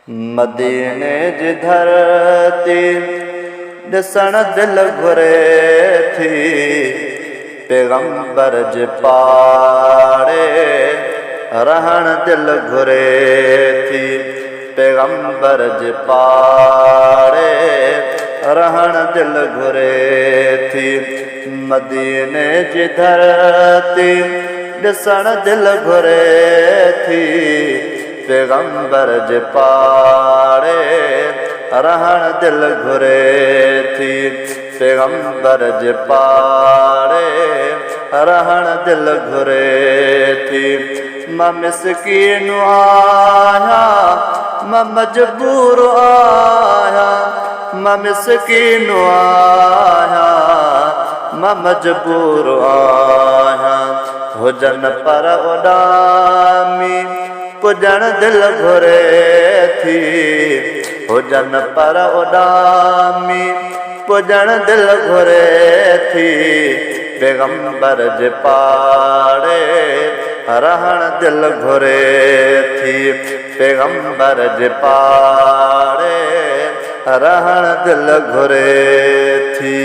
मदीने जी धरती ॾिसण दिल घुरे थी, पैगंबर जे पाड़े रहण दिल घुरे थी, पैगंबर जे पाड़े रहण दिल घुरे थी। मदीने जी धरती ॾिसण दिल घुरे थी, पैगंबर जे पाड़े रहण दिल घुरे थी, पैगंबर जे पाड़े रहण दिल घुरे थी। मां मिस्कीन आहियां, मां मजबूर आहियां, मां मिस्कीन आहियां, मां मजबूर आहियां। हुजन पर उॾामी पुॼण दिल घुरे थी, हुजन पर उॾामी पुॼण दिल घुरे थी, पैगंबर जे पाड़े रहण दिल घुरे थी, पैगंबर जे पाड़े रहण दिल घुरे थी।